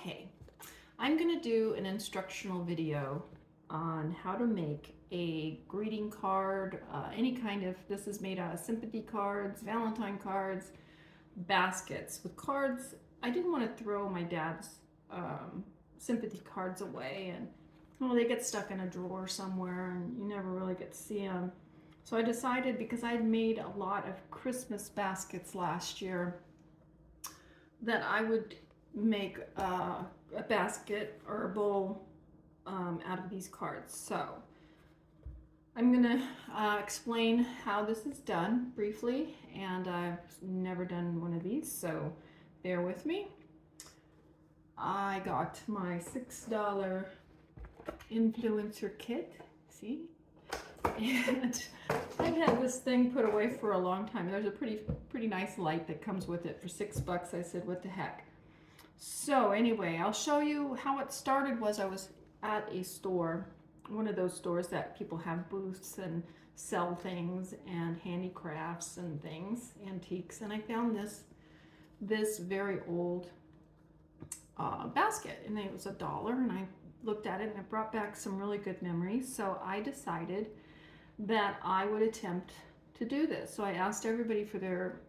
Okay, I'm going to do an instructional video on how to make a greeting card, any kind of, this is made out of sympathy cards, Valentine cards, baskets with cards. I didn't want to throw my dad's sympathy cards away, and well, they get stuck in a drawer somewhere and you never really get to see them. So I decided, because I'd made a lot of Christmas baskets last year, that I would make a basket or a bowl out of these cards. So I'm gonna explain how this is done briefly, and I've never done one of these, so bear with me. I got my $6 influencer kit, see? And I've had this thing put away for a long time. There's a pretty nice light that comes with it for $6. I said, what the heck? So anyway, I'll show you how it started. I was at a store, one of those stores that people have booths and sell things and handicrafts and things, antiques, and I found this very old basket, and it was $1, and I looked at it and it brought back some really good memories. So I decided that I would attempt to do this. So I asked everybody for their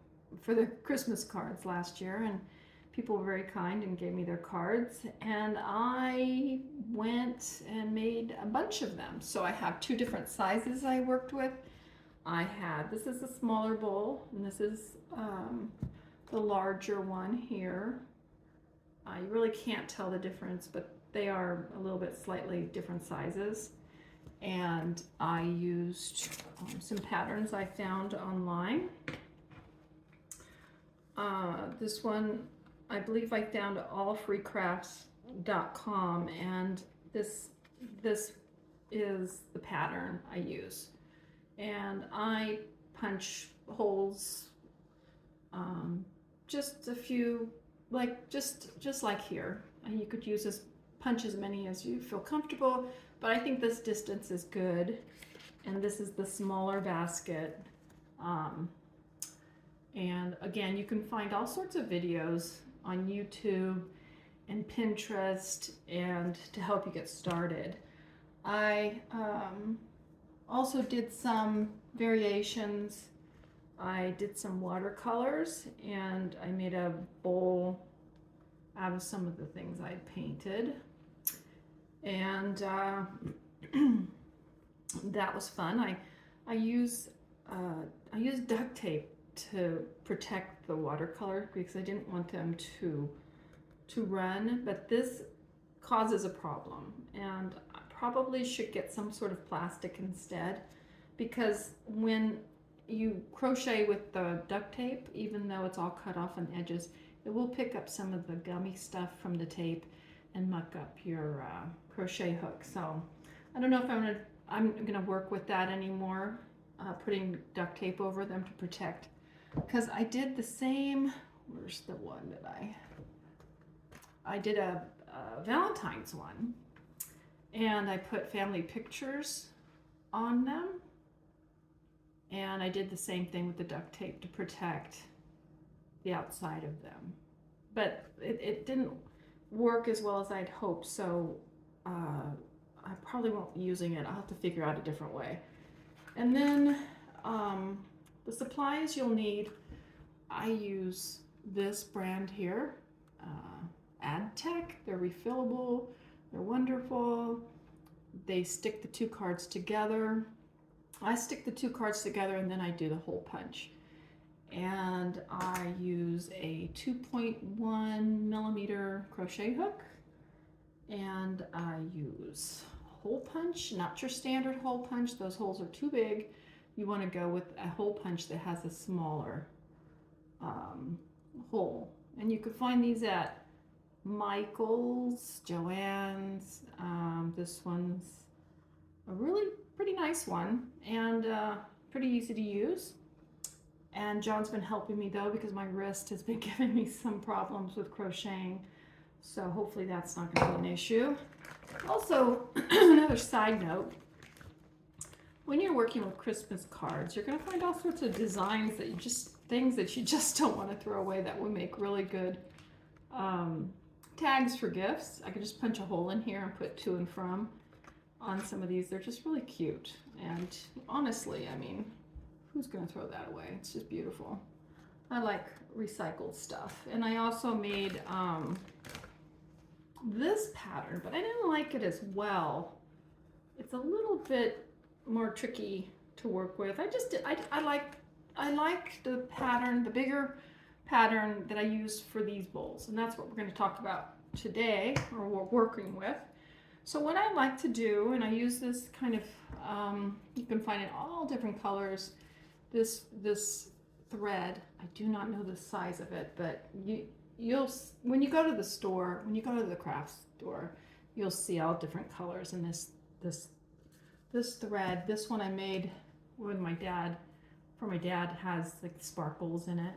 Christmas cards last year, and people were very kind and gave me their cards, and I went and made a bunch of them. So I have two different sizes I worked with. This is a smaller bowl, and this is the larger one here. You really can't tell the difference, but they are a little bit slightly different sizes. And I used some patterns I found online. This one, I believe I found at allfreecrafts.com, and this is the pattern I use. And I punch holes, just a few, like just like here. And you could punch as many as you feel comfortable, but I think this distance is good. And this is the smaller basket. And again, you can find all sorts of videos on YouTube and Pinterest and to help you get started. I also did some variations. I did some watercolors, and I made a bowl out of some of the things I'd painted. And that was fun. I use duct tape to protect the watercolor because I didn't want them to run, but this causes a problem, and I probably should get some sort of plastic instead, because when you crochet with the duct tape, even though it's all cut off on the edges, it will pick up some of the gummy stuff from the tape and muck up your crochet hook. So I don't know if I'm gonna work with that anymore, putting duct tape over them to protect, because I did the same. Where's the one that I did a Valentine's one, and I put family pictures on them, and I did the same thing with the duct tape to protect the outside of them, but it didn't work as well as I'd hoped. So I probably won't be using it. I'll have to figure out a different way. And then the supplies you'll need, I use this brand here, AdTech. They're refillable, they're wonderful. They stick the two cards together. I stick the two cards together and then I do the hole punch. And I use a 2.1 millimeter crochet hook, and I use hole punch, not your standard hole punch. Those holes are too big. You want to go with a hole punch that has a smaller hole. And you could find these at Michael's, Joann's. This one's a really pretty nice one, and pretty easy to use. And John's been helping me though, because my wrist has been giving me some problems with crocheting. So hopefully that's not going to be an issue. Also, another side note, when you're working with Christmas cards, you're going to find all sorts of designs that things that you just don't want to throw away, that will make really good tags for gifts. I could just punch a hole in here and put to and from on some of these. They're just really cute. And honestly, I mean, who's going to throw that away? It's just beautiful. I like recycled stuff. And I also made this pattern, but I didn't like it as well. It's a little bit more tricky to work with. I like the pattern, the bigger pattern that I use for these bowls, and that's what we're going to talk about today, or we're working with. So what I like to do, and I use this kind of, you can find it all different colors, this thread. I do not know the size of it, but you'll when you go to the store, when you go to the craft store, you'll see all different colors. And this thread, this one I made with my dad, for my dad, has like sparkles in it.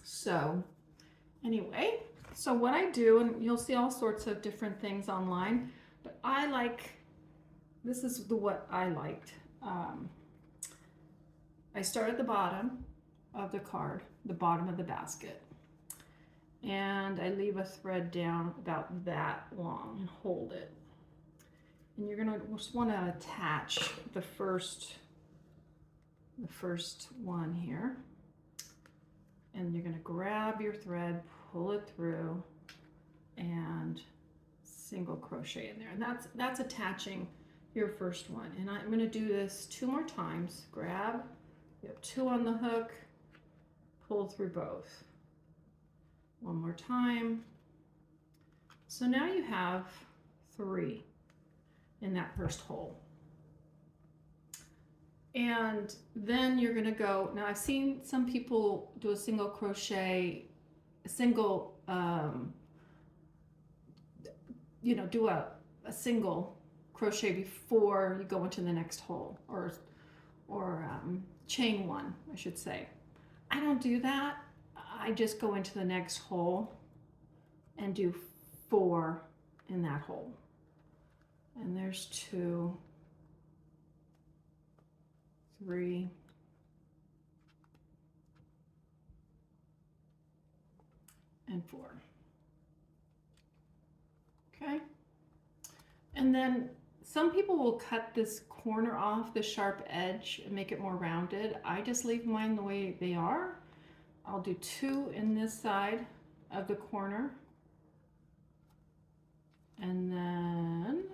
So anyway, so what I do, and you'll see all sorts of different things online, but I like, this is what I liked. I start at the bottom of the card, the bottom of the basket, and I leave a thread down about that long and hold it. And you're gonna just want to attach the first one here. And you're going to grab your thread, pull it through, and single crochet in there. And that's attaching your first one. And I'm going to do this 2 more times. Grab, you have 2 on the hook, pull through both. 1 more time. So now you have 3 in that first hole. And then you're going to go, now I've seen some people do a single crochet, do a single crochet before you go into the next hole, or chain 1, I should say. I don't do that. I just go into the next hole and do 4 in that hole. And there's 2, 3, and 4. Okay, and then some people will cut this corner off, the sharp edge, and make it more rounded. I just leave mine the way they are. I'll do 2 in this side of the corner, and then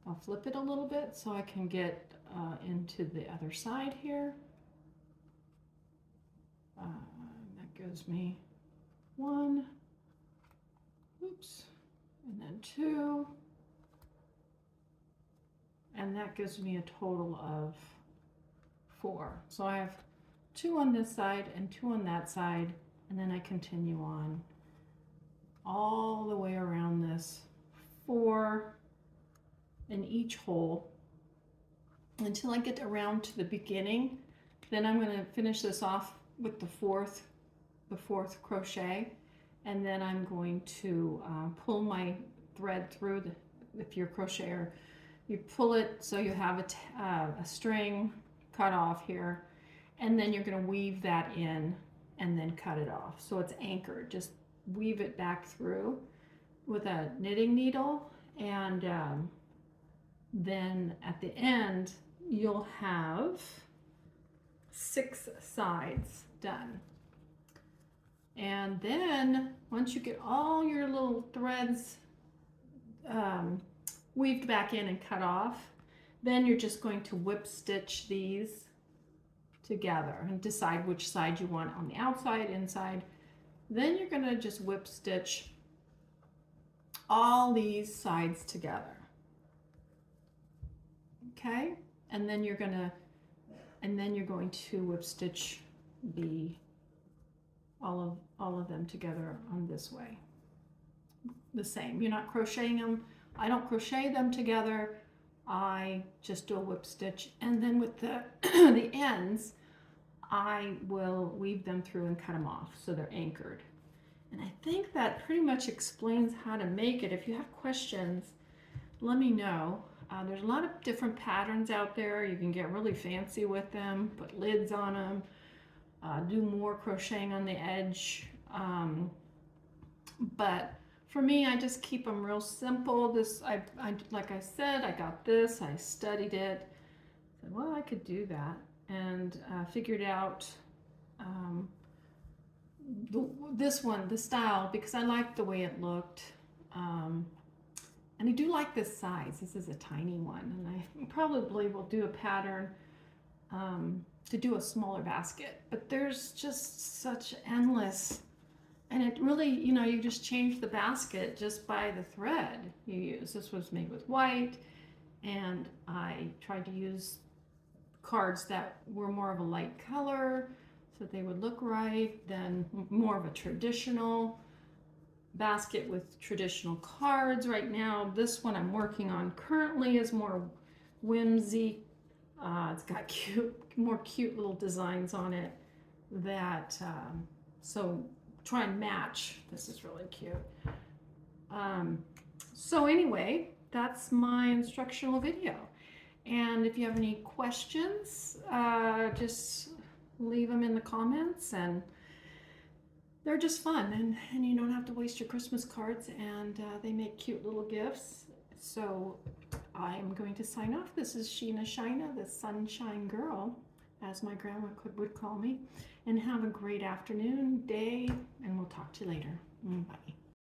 I'll flip it a little bit so I can get into the other side here. That gives me 1, oops, and then 2, and that gives me a total of 4. So I have 2 on this side and 2 on that side, and then I continue on all the way around this, 4 in each hole until I get around to the beginning. Then I'm going to finish this off with the fourth crochet, and then I'm going to pull my thread through. If you're a crocheter, you pull it so you have a string cut off here, and then you're going to weave that in and then cut it off so it's anchored. Just weave it back through with a knitting needle, and then at the end you'll have 6 sides done. And then once you get all your little threads weaved back in and cut off, then you're just going to whip stitch these together and decide which side you want on the outside, inside. Then you're going to just whip stitch all these sides together. Okay? And then you're going to whip stitch all of them together on this way. The same. You're not crocheting them. I don't crochet them together. I just do a whip stitch, and then with the the ends, I will weave them through and cut them off so they're anchored. And I think that pretty much explains how to make it. If you have questions, let me know. There's a lot of different patterns out there. You can get really fancy with them, put lids on them, do more crocheting on the edge. but for me, I just keep them real simple. Like I said, I got this, I studied it, said, well, I could do that, and figured out this one, the style, because I liked the way it looked. And I do like this size. This is a tiny one, and I probably will do a pattern to do a smaller basket. But there's just such endless, and it really, you know, you just change the basket just by the thread you use. This was made with white, and I tried to use cards that were more of a light color so that they would look right, then more of a traditional basket with traditional cards. Right now, this one I'm working on currently is more whimsy. It's got more cute little designs on it that, so try and match. This is really cute. So anyway, that's my instructional video. And if you have any questions, just leave them in the comments, and they're just fun, and you don't have to waste your Christmas cards, and they make cute little gifts. So I'm going to sign off. This is Sheena Shina, the Sunshine Girl, as my grandma would call me. And have a great afternoon, day, and we'll talk to you later. Bye.